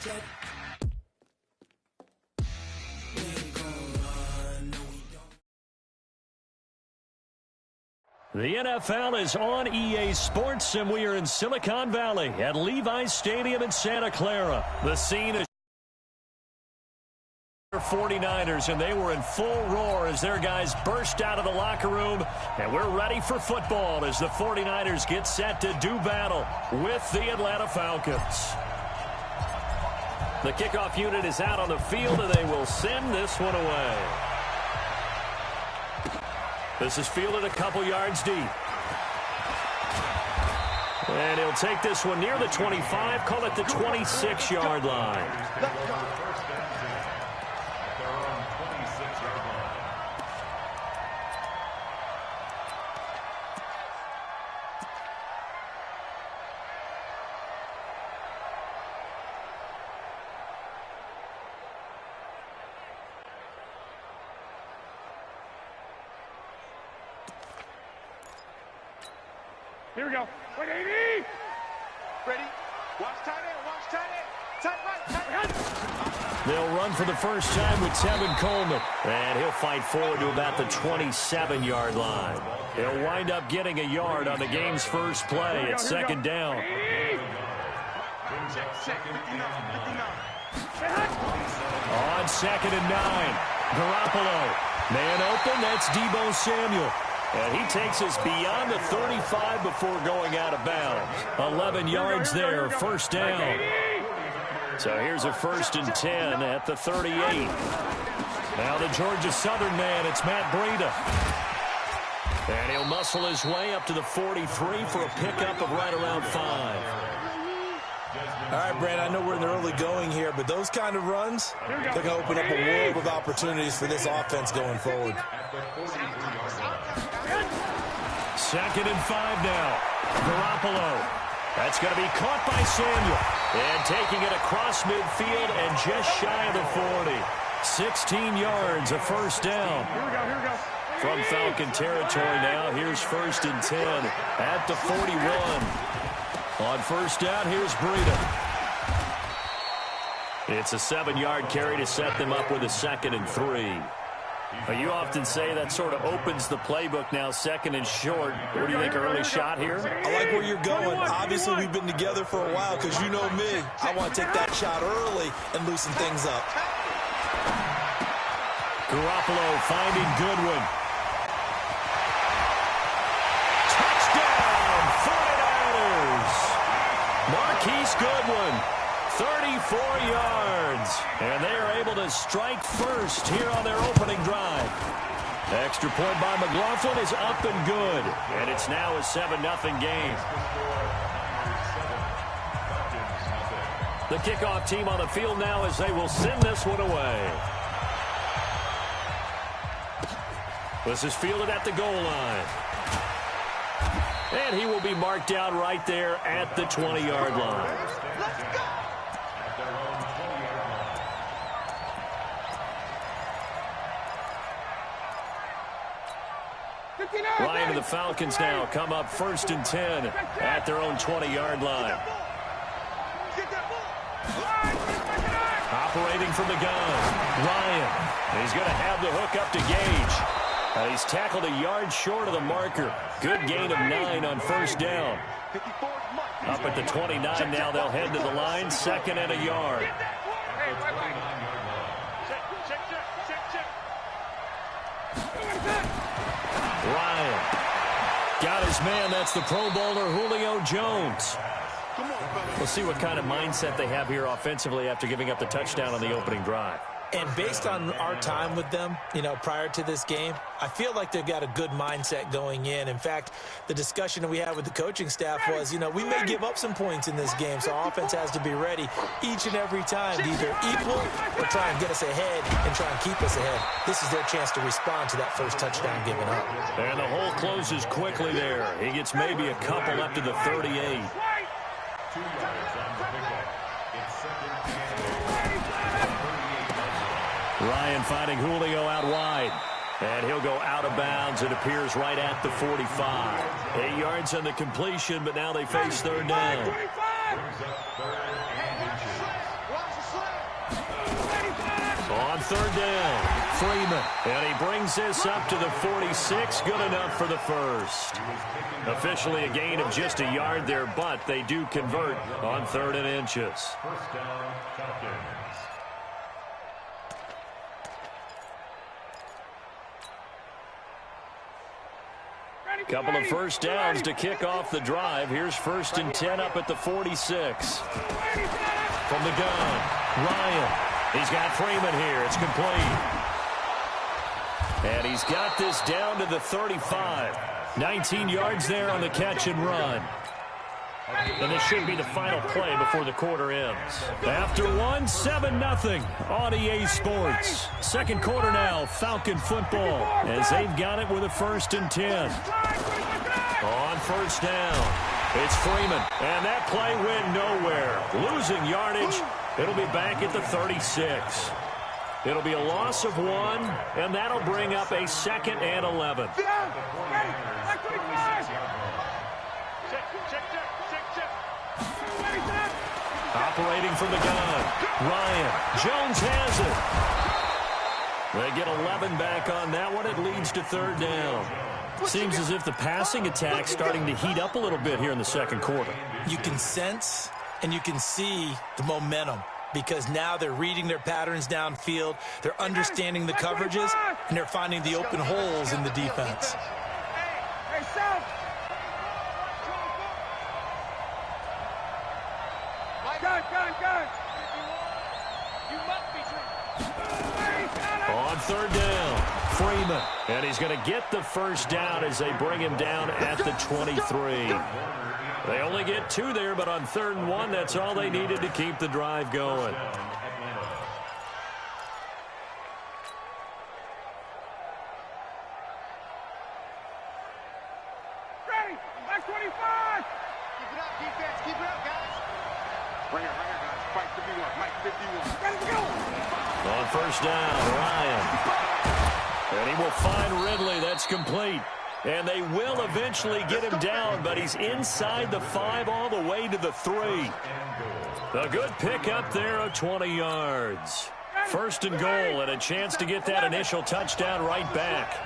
The NFL is on EA Sports, and we are in Silicon Valley at Levi's Stadium in Santa Clara. The scene is 49ers, and they were in full roar as their guys burst out of the locker room, and we're ready for football as the 49ers get set to do battle with the Atlanta Falcons. The kickoff unit is out on the field, and they will send this one away. This is fielded a couple yards deep. And he'll take this one near the 25, call it the 26-yard line. Here we go. 180. Ready? Watch tight end. Watch tight end. Tight right. Tight right. They'll run for the first time with Tevin Coleman. And he'll fight forward to about the 27-yard line. He'll wind up getting a yard on the game's first play at second down. On 2nd and 9. Garoppolo. Man open. That's Deebo Samuel. And he takes us beyond the 35 before going out of bounds. 11 yards there, first down. So here's a 1st and 10 at the 38. Now the Georgia Southern man, it's Matt Breida. And he'll muscle his way up to the 43 for a pickup of right around 5. All right, Brad, I know we're in the early going here, but those kind of runs, they're going to open up a world of opportunities for this offense going forward. 2nd and 5 now. Garoppolo. That's going to be caught by Samuel. And taking it across midfield and just shy of the 40. 16 yards, a first down. Here we go. From Falcon territory now, here's 1st and 10 at the 41. On first down, here's Breida. It's a 7-yard carry to set them up with a 2nd and 3. You often say that sort of opens the playbook now, 2nd and short. What do you think, early shot here? I like where you're going. Obviously, we've been together for a while because you know me. I want to take that shot early and loosen things up. Garoppolo finding Goodwin. Touchdown, 49ers! Marquise Goodwin. 34 yards, and they are able to strike first here on their opening drive. Extra point by McLaughlin is up and good, and it's now a 7-0 game. The kickoff team on the field now as they will send this one away. This is fielded at the goal line. And he will be marked down right there at the 20-yard line. Ryan and the Falcons now come up 1st and 10 at their own 20-yard line. Operating from the gun, Ryan. He's going to have the hook up to Gage. He's tackled a yard short of the marker. Good gain of 9 on first down. Up at the 29 now, they'll head to the line, 2nd and a yard. Ryan got his man. That's the Pro Bowler Julio Jones. We'll see what kind of mindset they have here offensively after giving up the touchdown on the opening drive. And based on our time with them, prior to this game, I feel like they've got a good mindset going in. In fact, the discussion that we had with the coaching staff was, we may give up some points in this game, so our offense has to be ready each and every time to either equal or try and get us ahead and try and keep us ahead. This is their chance to respond to that first touchdown given up. And the hole closes quickly there. He gets maybe a couple up to the 38. Ryan finding Julio out wide. And he'll go out of bounds. It appears right at the 45. 8 yards on the completion, but now they face third down. On third down, Freeman. And he brings this up to the 46. Good enough for the first. Officially a gain of just a yard there, but they do convert on 3rd and inches. First down, Falcons. Couple of first downs to kick off the drive. Here's 1st and 10 up at the 46. From the gun, Ryan. He's got Freeman here. It's complete. And he's got this down to the 35. 19 yards there on the catch and run. And this should be the final play before the quarter ends. After 7-0 on EA Sports. Second quarter now, Falcon football, as they've got it with a 1st and 10. On first down, it's Freeman. And that play went nowhere. Losing yardage. It'll be back at the 36. It'll be a loss of 1, and that'll bring up a 2nd and 11. Operating from the gun, Ryan. Jones has it. They get 11 back on that one. It leads to 3rd down. Seems as if the passing attack's starting to heat up a little bit here in the second quarter. You can sense and you can see the momentum because now they're reading their patterns downfield, they're understanding the coverages, and they're finding the open holes in the defense. On 3rd down, Freeman. And he's going to get the first down as they bring him down at the 23. They only get 2 there, but on 3rd and 1, that's all they needed to keep the drive going. Ready, back 25. Keep it up, defense. Keep it up, guys. Right here, guys. Fight 51. Mike 51. Let's go. On first down, Ryan. And he will find Ridley. That's complete. And they will eventually get him down, but he's inside the 5 all the way to the 3. A good pickup there of 20 yards. 1st and goal and a chance to get that initial touchdown right back.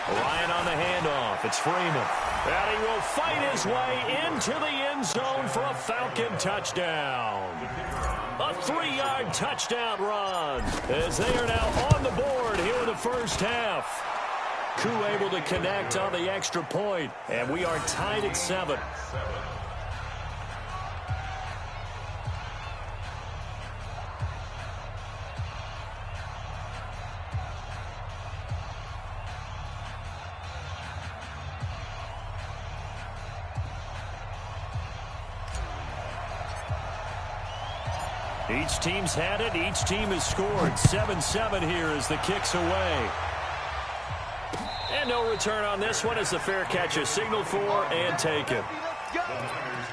Ryan on the handoff. It's Freeman. And he will fight his way into the end zone for a Falcon touchdown. A 3-yard touchdown run as they are now on the board here in the first half. Koo able to connect on the extra point, and we are tied at 7. Each team's had it. Each team has scored. 7-7 here as the kick's away. And no return on this one as the fair catch is signaled for and taken. Let's go.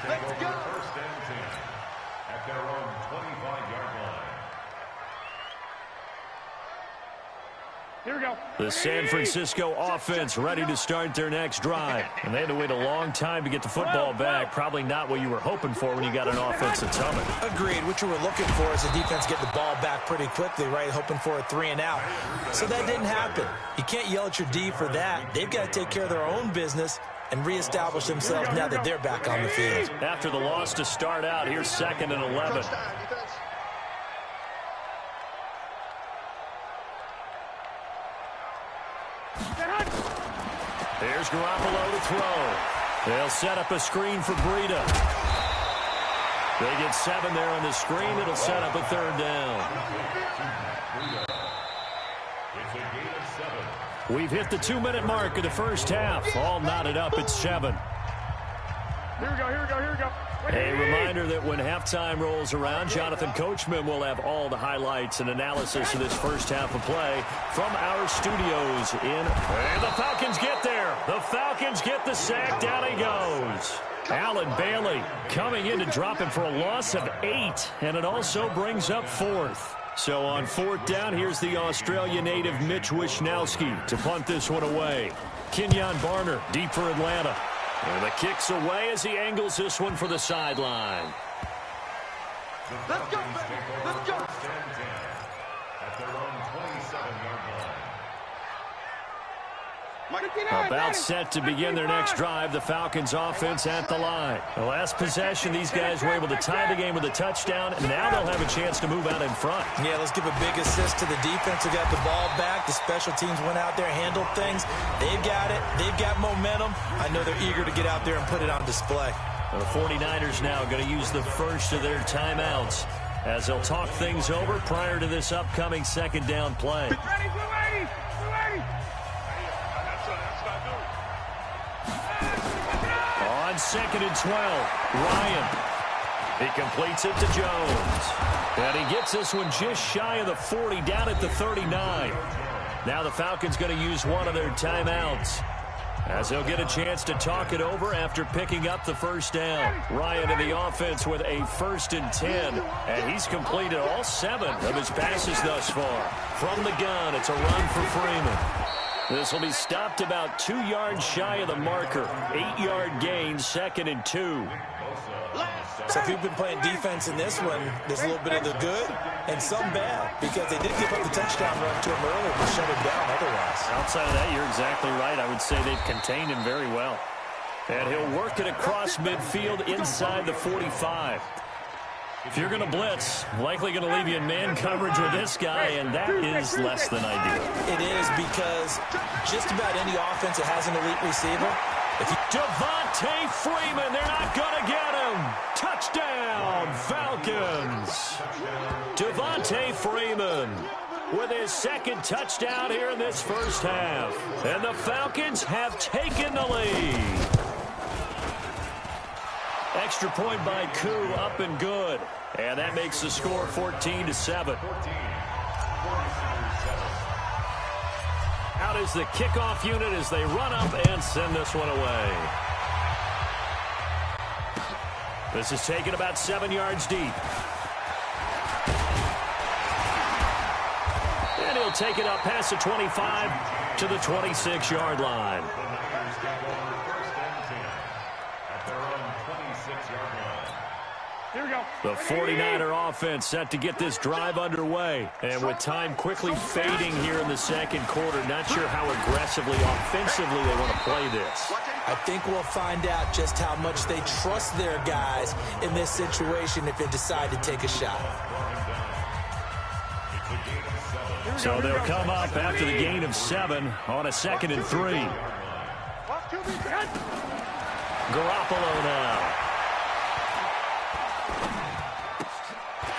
Let's go. 1st and 10 at their own 25-yard line. Here we go. The San Francisco offense ready to start their next drive. And they had to wait a long time to get the football back. Probably not what you were hoping for when you got an offense that's humming. Agreed. What you were looking for is the defense get the ball back pretty quickly, right? Hoping for a 3 and out. So that didn't happen. You can't yell at your D for that. They've got to take care of their own business and reestablish themselves now that they're back on the field. After the loss to start out, here's 2nd and 11. Here's Garoppolo to throw. They'll set up a screen for Breida. They get 7 there on the screen. It'll set up a 3rd down. It's a gain of 7. We've hit the 2-minute mark of the first half. All knotted up at 7. Here we go, here we go, here we go. A reminder that when halftime rolls around, Jonathan Coachman will have all the highlights and analysis of this first half of play from our studios in. And the Falcons get there. The Falcons get the sack. Down he goes. Allen Bailey coming in to drop him for a loss of 8, and it also brings up 4th. So on 4th down, here's the Australia native Mitch Wishnowsky to punt this one away. Kenyon Barner deep for Atlanta. And the kick's away as he angles this one for the sideline. Let's go, baby. Let's go. At their own 27-yard line. About set to begin their next drive, the Falcons offense at the line. The last possession, these guys were able to tie the game with a touchdown, and now they'll have a chance to move out in front. Yeah, let's give a big assist to the defense who got the ball back. The special teams went out there, handled things. They've got it. They've got momentum. I know they're eager to get out there and put it on display. The 49ers now going to use the first of their timeouts as they'll talk things over prior to this upcoming second down play. Ready, 280. 280. On 2nd and 12, Ryan. He completes it to Jones. And he gets this one just shy of the 40, down at the 39. Now the Falcons going to use one of their timeouts as they'll get a chance to talk it over after picking up the first down. Ryan in the offense with a 1st and 10, and he's completed all 7 of his passes thus far. From the gun, it's a run for Freeman. This will be stopped about 2 yards shy of the marker. 8-yard gain, 2nd and 2. So if you've been playing defense in this one, there's a little bit of the good and some bad, because they did give up the touchdown run to him earlier to shut him down otherwise. Outside of that, you're exactly right. I would say they've contained him very well. And he'll work it across midfield inside the 45. If you're going to blitz, likely going to leave you in man coverage with this guy, and that is less than ideal. It is, because just about any offense that has an elite receiver, Devontae Freeman, they're not going to get him. Touchdown, Falcons. Devontae Freeman with his 2nd touchdown here in this first half. And the Falcons have taken the lead. Extra point by Koo, up and good. And that makes the score 14-7. Out is the kickoff unit as they run up and send this one away. This is taken about 7 yards deep. And he'll take it up past the 25 to the 26-yard line. Here we go. The 49er offense set to get this drive underway. And with time quickly fading here in the second quarter, not sure how aggressively, offensively they want to play this. I think we'll find out just how much they trust their guys in this situation if they decide to take a shot. So they'll come up after the gain of 7 on a 2nd and 3. Garoppolo now.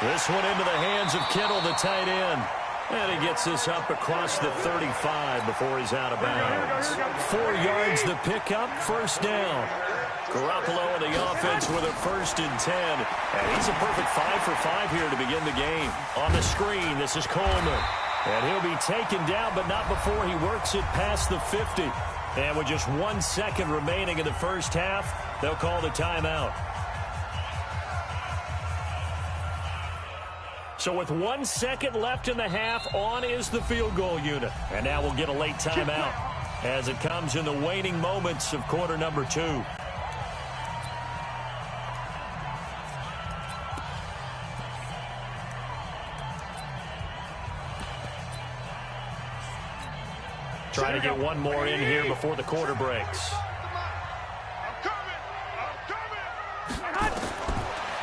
This one into the hands of Kittle, the tight end. And he gets this up across the 35 before he's out of bounds. 4 yards the pickup, first down. Garoppolo in the offense with a 1st and 10. And he's a perfect 5 for 5 here to begin the game. On the screen, this is Coleman. And he'll be taken down, but not before he works it past the 50. And with just 1 second remaining in the first half, they'll call the timeout. So with 1 second left in the half, on is the field goal unit. And now we'll get a late timeout as it comes in the waning moments of quarter number 2. Trying to get one more in here before the quarter breaks.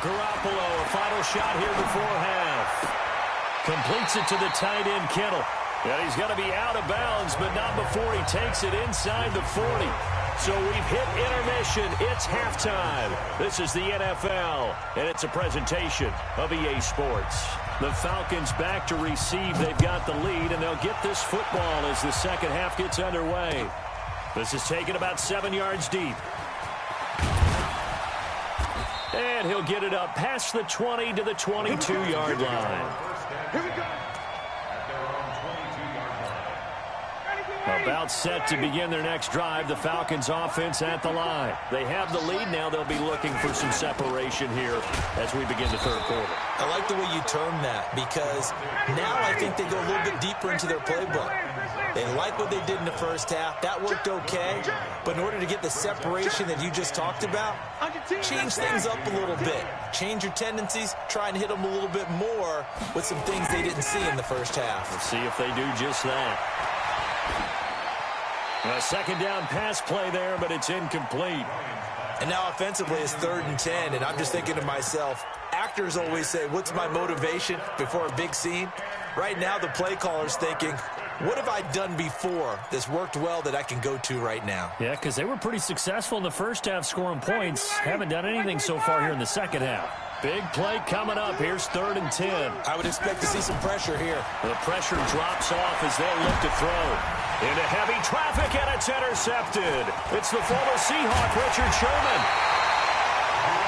Garoppolo, a final shot here before half. Completes it to the tight end, Kittle. And he's going to be out of bounds, but not before he takes it inside the 40. So we've hit intermission. It's halftime. This is the NFL, and it's a presentation of EA Sports. The Falcons back to receive. They've got the lead, and they'll get this football as the second half gets underway. This is taken about 7 yards deep. And he'll get it up past the 20 to the 22-yard line. Here we go. About set to begin their next drive, the Falcons offense at the line. They have the lead. Now they'll be looking for some separation here as we begin the third quarter. I like the way you term that, because now I think they go a little bit deeper into their playbook. They like what they did in the first half. That worked okay. But in order to get the separation that you just talked about, change things up a little bit. Change your tendencies. Try and hit them a little bit more with some things they didn't see in the first half. Let's see if they do just that. A second down pass play there, but it's incomplete. And now offensively it's 3rd and 10, and I'm just thinking to myself, actors always say, what's my motivation before a big scene? Right now the play caller's thinking, what have I done before that's worked well that I can go to right now? Yeah, because they were pretty successful in the first half scoring points. Haven't done anything so far here in the second half. Big play coming up. Here's 3rd and 10. I would expect to see some pressure here. The pressure drops off as they'll look to throw. Into heavy traffic, and it's intercepted. It's the former Seahawk, Richard Sherman.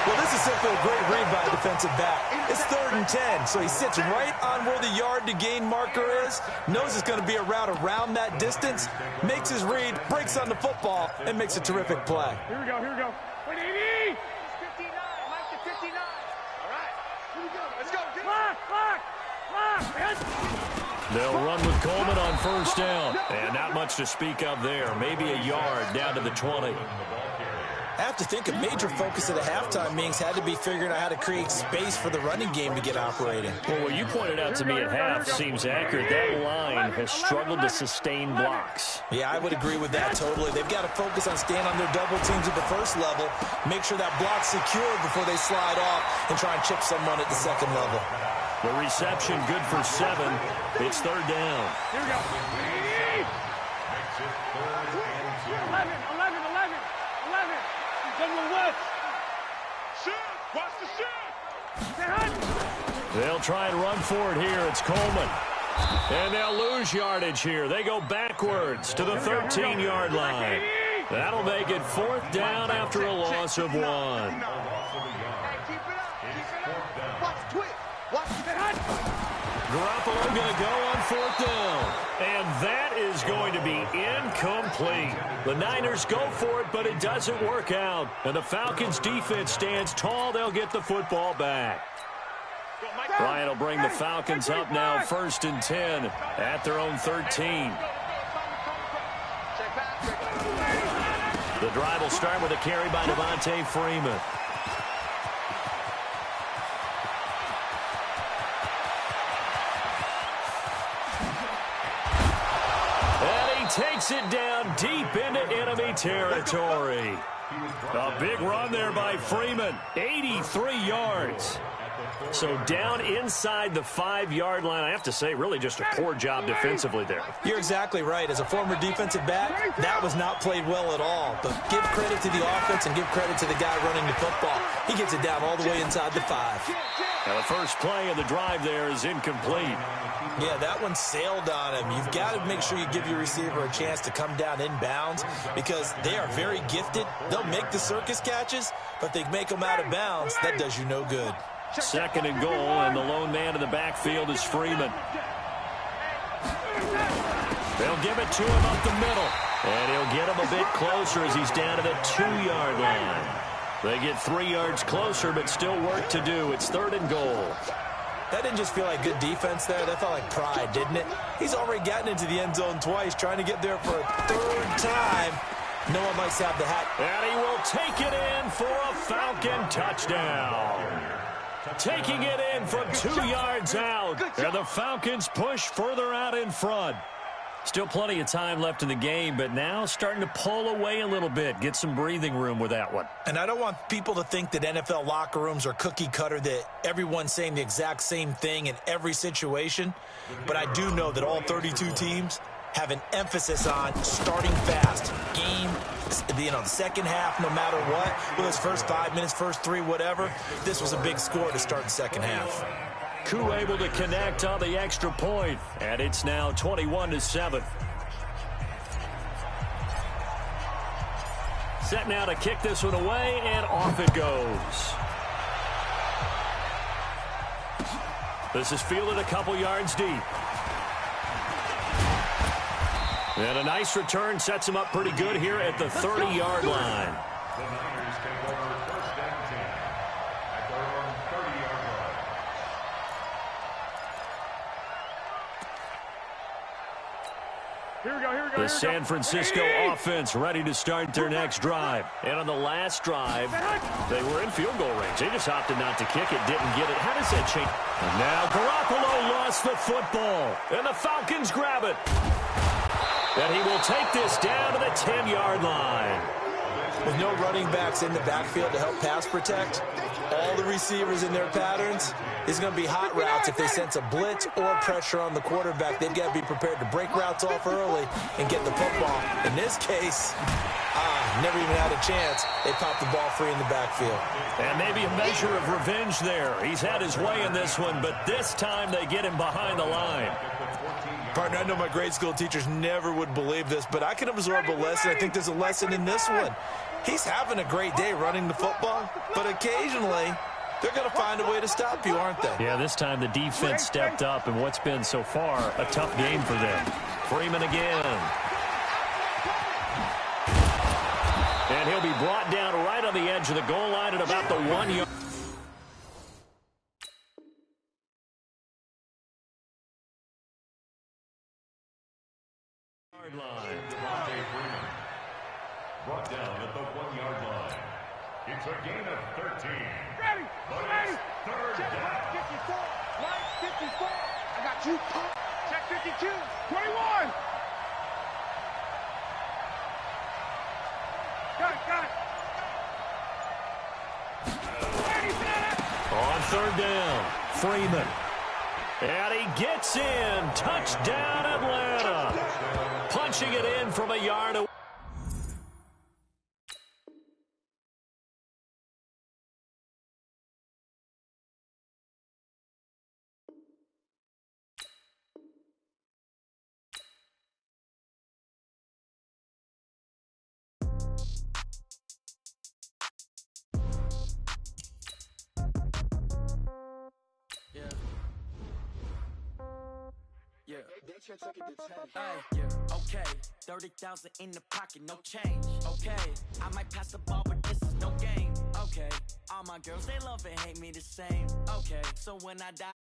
Well, this is simply a great read by a defensive back. It's 3rd and 10, so he sits right on where the yard-to-gain marker is, knows it's going to be a route around that distance, makes his read, breaks on the football, and makes a terrific play. Here we go, here we go. Wait, 80! 59, Mike to 59. All right, here we go. Let's go. Clock. They'll run with Coleman on 1st down. And not much to speak of there. Maybe a yard down to the 20. I have to think a major focus of the halftime meetings had to be figuring out how to create space for the running game to get operating. Well, what you pointed out to me at half seems accurate. That line has struggled to sustain blocks. Yeah, I would agree with that totally. They've got to focus on staying on their double teams at the first level, make sure that block's secure before they slide off and try and chip someone at the second level. The reception good for 7. It's 3rd down. Here we go. 11. Watch the shoot. They'll try and run for it here. It's Coleman. And they'll lose yardage here. They go backwards to the 13-yard line. That'll make it 4th down after a loss of 1. Keep it up. Watch it. Garoppolo going to go on 4th down. And that is going to be incomplete. The Niners go for it, but it doesn't work out. And the Falcons' defense stands tall. They'll get the football back. Bryant will bring the Falcons up now 1st and 10 at their own 13. The drive will start with a carry by Devontae Freeman. Takes it down deep into enemy territory. A big run there by Freeman. 83 yards. So down inside the 5-yard line. I have to say, really just a poor job defensively there. You're exactly right. As a former defensive back, that was not played well at all. But give credit to the offense and give credit to the guy running the football. He gets it down all the way inside the 5. Now the first play of the drive there is incomplete. Yeah, that one sailed on him. You've got to make sure you give your receiver a chance to come down inbounds because they are very gifted. They'll make the circus catches, but they make them out of bounds. That does you no good. 2nd and goal, and the lone man in the backfield is Freeman. They'll give it to him up the middle, and he'll get him a bit closer as he's down to the 2-yard line. They get 3 yards closer, but still work to do. It's 3rd and goal. That didn't just feel like good defense there. That felt like pride, didn't it? He's already gotten into the end zone twice, trying to get there for a 3rd time. No one likes to have the hat. And he will take it in for a Falcon touchdown. Taking it in from 2 yards out. And the Falcons push further out in front. Still plenty of time left in the game, but now starting to pull away a little bit. Get some breathing room with that one. And I don't want people to think that NFL locker rooms are cookie cutter, that everyone's saying the exact same thing in every situation. But I do know that all 32 teams have an emphasis on starting fast. Game, the second half, no matter what. Whether it's first 5 minutes, first 3, whatever. This was a big score to start the second half. Koo able to connect on the extra point, and it's now 21-7. Set now to kick this one away, and off it goes. This is fielded a couple yards deep. And a nice return sets him up pretty good here at the 30-yard line. The Niners take over 1st and 10 at their own 30-yard line. Here we go, here we go. The San Francisco offense ready to start their next drive. And on the last drive, they were in field goal range. They just opted not to kick it, didn't get it. How does that change? And now Garoppolo lost the football, and the Falcons grab it. And he will take this down to the 10-yard line. With no running backs in the backfield to help pass protect, all the receivers in their patterns, it's going to be hot routes. If they sense a blitz or pressure on the quarterback, they've got to be prepared to break routes off early and get the football. In this case, never even had a chance. They popped the ball free in the backfield. And maybe a measure of revenge there. He's had his way in this one, but this time they get him behind the line. Partner, I know my grade school teachers never would believe this, but I can absorb a lesson. I think there's a lesson in this one. He's having a great day running the football, but occasionally they're going to find a way to stop you, aren't they? Yeah, this time the defense stepped up in what's been so far a tough game for them. Freeman again. And he'll be brought down right on the edge of the goal line at about the 1 yard. Line. Brought down at the 1 yard line. It's a gain of 13. Ready, But ready. it's third Check down. right 54, right 54. I got you. Check 52, 21. Got it. Ready, set it. On third down, Freeman. And he gets in. Touchdown, Atlanta. Punching it in from a yard away. Yeah. Yeah. Okay. 30,000 in the pocket, no change. Okay. I might pass the ball, but this is no game. Okay. All my girls, they love and hate me the same. Okay. So when I die.